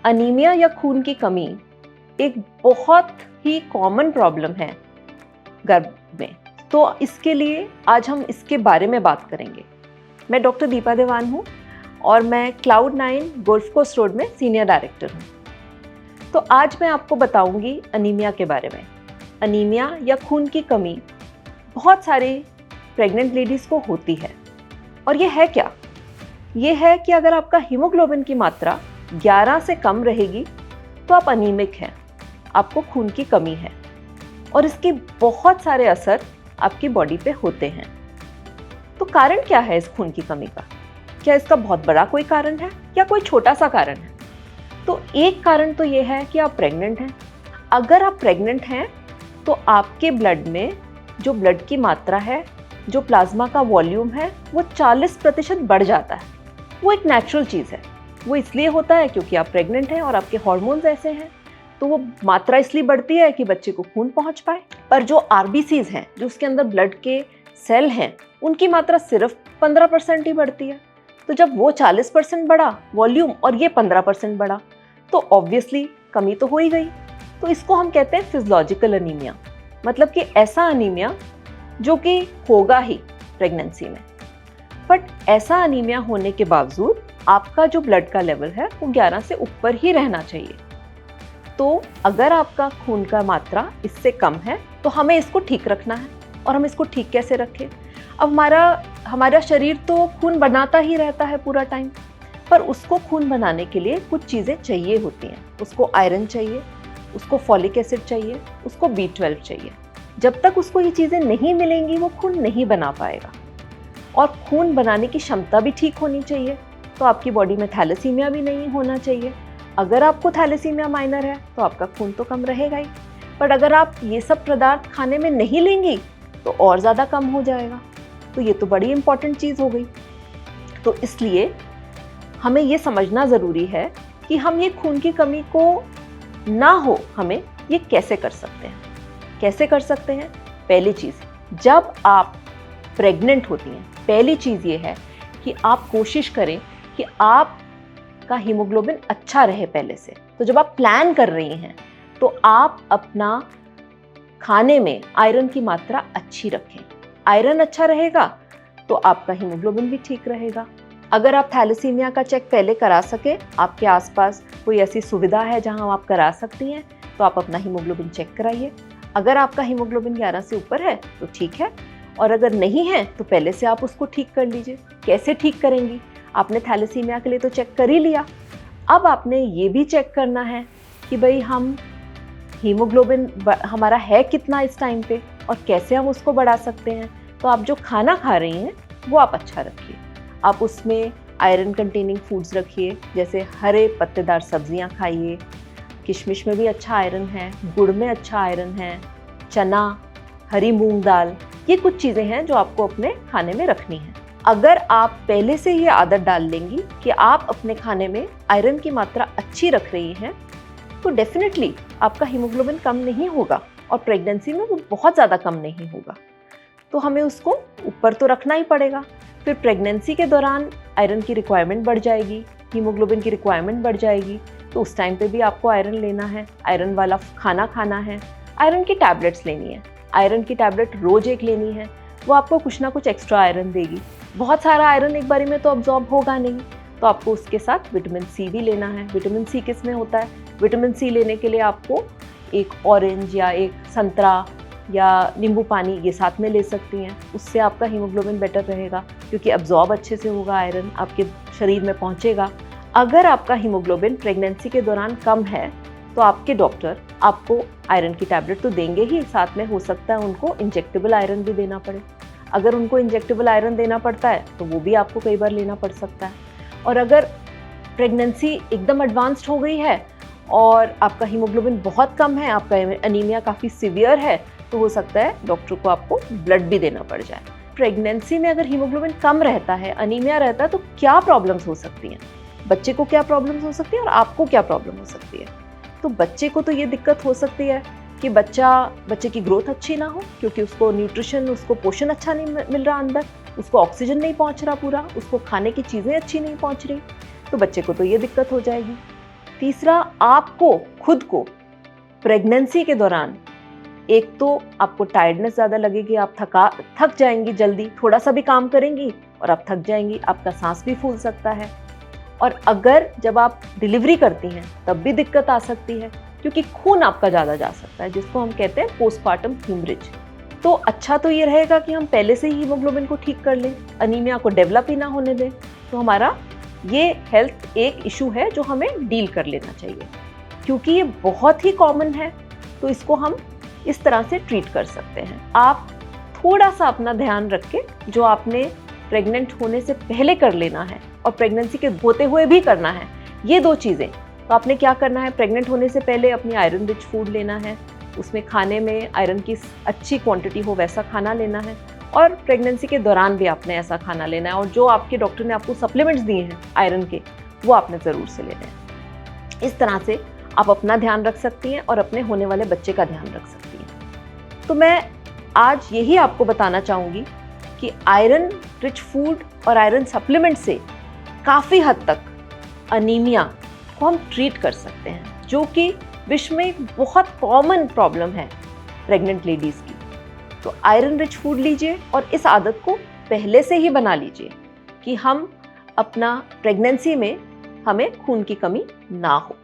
Anaemia या खून की कमी एक बहुत ही कॉमन प्रॉब्लम है गर्भ में। तो इसके लिए आज हम इसके बारे में बात करेंगे। मैं डॉक्टर दीपा देवान हूँ और मैं Cloud9 गोल्फ कोर्स रोड में सीनियर डायरेक्टर हूँ। तो आज मैं आपको बताऊंगी अनीमिया के बारे में। अनीमिया या खून की कमी बहुत सारे प्रेग्नेंट लेडीज़ को होती है। और ये है क्या? ये है कि अगर आपका हीमोग्लोबिन की मात्रा 11 से कम रहेगी तो आप अनीमिक हैं, आपको खून की कमी है। और इसके बहुत सारे असर आपकी बॉडी पे होते हैं। तो कारण क्या है इस खून की कमी का? क्या इसका बहुत बड़ा कोई कारण है या कोई छोटा सा कारण है? तो एक कारण तो ये है कि आप प्रेग्नेंट हैं। अगर आप प्रेग्नेंट हैं तो आपके ब्लड में जो ब्लड की मात्रा है, जो प्लाज्मा का वॉल्यूम है, वो 40% बढ़ जाता है। वो एक नेचुरल चीज़ है। वो इसलिए होता है क्योंकि आप प्रेग्नेंट हैं और आपके हार्मोन्स ऐसे हैं, तो वो मात्रा इसलिए बढ़ती है कि बच्चे को खून पहुंच पाए। पर जो आरबीसीज हैं, जो उसके अंदर ब्लड के सेल हैं, उनकी मात्रा सिर्फ 15% ही बढ़ती है। तो जब वो 40% बढ़ा वॉल्यूम और ये 15% बढ़ा, तो ऑब्वियसली कमी तो हो ही गई। तो इसको हम कहते हैं फिजियोलॉजिकल अनीमिया, मतलब कि ऐसा अनीमिया जो कि होगा ही प्रेगनेंसी में। बट ऐसा अनीमिया होने के बावजूद आपका जो ब्लड का लेवल है वो 11 से ऊपर ही रहना चाहिए। तो अगर आपका खून का मात्रा इससे कम है तो हमें इसको ठीक रखना है। और हम इसको ठीक कैसे रखें? अब हमारा शरीर तो खून बनाता ही रहता है पूरा टाइम, पर उसको खून बनाने के लिए कुछ चीज़ें चाहिए होती हैं। उसको आयरन चाहिए, उसको फॉलिक एसिड चाहिए, उसको B12 चाहिए। जब तक उसको ये चीज़ें नहीं मिलेंगी वो खून नहीं बना पाएगा। और खून बनाने की क्षमता भी ठीक होनी चाहिए। तो आपकी बॉडी में थैलेसीमिया भी नहीं होना चाहिए। अगर आपको थैलेसीमिया माइनर है तो आपका खून तो कम रहेगा ही, पर अगर आप ये सब पदार्थ खाने में नहीं लेंगी तो और ज़्यादा कम हो जाएगा। तो ये तो बड़ी इंपॉर्टेंट चीज़ हो गई। तो इसलिए हमें ये समझना ज़रूरी है कि हम ये खून की कमी को ना हो, हमें ये कैसे कर सकते हैं। कैसे कर सकते हैं? पहली चीज़, जब आप प्रेग्नेंट होती हैं, पहली चीज़ ये है कि आप कोशिश करें कि आपका हीमोग्लोबिन अच्छा रहे पहले से। तो जब आप प्लान कर रही हैं तो आप अपना खाने में आयरन की मात्रा अच्छी रखें। आयरन अच्छा रहेगा तो आपका हीमोग्लोबिन भी ठीक रहेगा। अगर आप थैलेसीमिया का चेक पहले करा सके, आपके आसपास कोई ऐसी सुविधा है जहां आप करा सकती हैं, तो आप अपना हीमोग्लोबिन चेक कराइए। अगर आपका हीमोग्लोबिन 11 से ऊपर है तो ठीक है, और अगर नहीं है तो पहले से आप उसको ठीक कर लीजिए। कैसे ठीक करेंगी? आपने थैलेसीमिया के लिए तो चेक कर ही लिया, अब आपने ये भी चेक करना है कि भाई हम हीमोग्लोबिन हमारा है कितना इस टाइम पे और कैसे हम उसको बढ़ा सकते हैं। तो आप जो खाना खा रही हैं वो आप अच्छा रखिए। आप उसमें आयरन कंटेनिंग फूड्स रखिए, जैसे हरे पत्तेदार सब्जियां खाइए। किशमिश में भी अच्छा आयरन है, गुड़ में अच्छा आयरन है, चना, हरी मूंग दाल, ये कुछ चीज़ें हैं जो आपको अपने खाने में रखनी है। अगर आप पहले से ही आदत डाल लेंगी कि आप अपने खाने में आयरन की मात्रा अच्छी रख रही हैं, तो डेफिनेटली आपका हीमोग्लोबिन कम नहीं होगा और प्रेगनेंसी में वो बहुत ज़्यादा कम नहीं होगा। तो हमें उसको ऊपर तो रखना ही पड़ेगा। फिर प्रेगनेंसी के दौरान आयरन की रिक्वायरमेंट बढ़ जाएगी, हीमोग्लोबिन की रिक्वायरमेंट बढ़ जाएगी, तो उस टाइम पे भी आपको आयरन लेना है, आयरन वाला खाना खाना है, आयरन की टैबलेट्स लेनी है। आयरन की टैबलेट रोज एक लेनी है, वो आपको कुछ ना कुछ एक्स्ट्रा आयरन देगी। बहुत सारा आयरन एक बारी में तो अब्जॉर्ब होगा नहीं, तो आपको उसके साथ विटामिन सी भी लेना है। विटामिन सी किस में होता है? विटामिन सी लेने के लिए आपको एक ऑरेंज या एक संतरा या नींबू पानी ये साथ में ले सकती हैं। उससे आपका हीमोग्लोबिन बेटर रहेगा क्योंकि अब्जॉर्ब अच्छे से होगा, आयरन आपके शरीर में पहुंचेगा। अगर आपका हीमोग्लोबिन प्रेगनेंसी के दौरान कम है तो आपके डॉक्टर आपको आयरन की टैबलेट तो देंगे ही, साथ में हो सकता है उनको इंजेक्टेबल आयरन भी देना पड़े। अगर उनको इंजेक्टेबल आयरन देना पड़ता है तो वो भी आपको कई बार लेना पड़ सकता है। और अगर प्रेगनेंसी एकदम एडवांस्ड हो गई है और आपका हीमोग्लोबिन बहुत कम है, आपका अनीमिया काफ़ी सीवियर है, तो हो सकता है डॉक्टर को आपको ब्लड भी देना पड़ जाए। प्रेगनेंसी में अगर हीमोग्लोबिन कम रहता है, अनीमिया रहता है, तो क्या प्रॉब्लम्स हो सकती हैं? बच्चे को क्या प्रॉब्लम्स हो सकती है और आपको क्या प्रॉब्लम हो सकती है? तो बच्चे को तो ये दिक्कत हो सकती है कि बच्चे की ग्रोथ अच्छी ना हो क्योंकि उसको न्यूट्रिशन, उसको पोषण अच्छा नहीं मिल रहा अंदर, उसको ऑक्सीजन नहीं पहुंच रहा पूरा, उसको खाने की चीज़ें अच्छी नहीं पहुंच रही, तो बच्चे को तो ये दिक्कत हो जाएगी। तीसरा, आपको खुद को प्रेगनेंसी के दौरान एक तो आपको टायर्डनेस ज़्यादा लगेगी, आप थक जाएंगी जल्दी, थोड़ा सा भी काम करेंगी और आप थक जाएंगी, आपका सांस भी फूल सकता है। और अगर जब आप डिलीवरी करती हैं तब भी दिक्कत आ सकती है, क्योंकि खून आपका ज़्यादा जा सकता है, जिसको हम कहते हैं पोस्टपार्टम हीमरेज। तो अच्छा तो ये रहेगा कि हम पहले से ही हीमोग्लोबिन को ठीक कर लें, अनीमिया को डेवलप ही ना होने दें। तो हमारा ये हेल्थ एक इशू है जो हमें डील कर लेना चाहिए, क्योंकि ये बहुत ही कॉमन है। तो इसको हम इस तरह से ट्रीट कर सकते हैं। आप थोड़ा सा अपना ध्यान रख के, जो आपने प्रेग्नेंट होने से पहले कर लेना है और प्रेगनेंसी के होते हुए भी करना है, ये 2 चीज़ें। तो आपने क्या करना है, प्रेग्नेंट होने से पहले अपनी आयरन रिच फूड लेना है, उसमें खाने में आयरन की अच्छी क्वांटिटी हो वैसा खाना लेना है, और प्रेगनेंसी के दौरान भी आपने ऐसा खाना लेना है, और जो आपके डॉक्टर ने आपको सप्लीमेंट्स दिए हैं आयरन के, वो आपने ज़रूर से लेने हैं। इस तरह से आप अपना ध्यान रख सकती हैं और अपने होने वाले बच्चे का ध्यान रख सकती हैं। तो मैं आज यही आपको बताना चाहूँगी कि आयरन रिच फूड और आयरन सप्लीमेंट से काफ़ी हद तक अनीमिया को हम ट्रीट कर सकते हैं, जो कि विश्व में एक बहुत कॉमन प्रॉब्लम है प्रेग्नेंट लेडीज़ की। तो आयरन रिच फूड लीजिए और इस आदत को पहले से ही बना लीजिए कि हम अपना प्रेगनेंसी में हमें खून की कमी ना हो।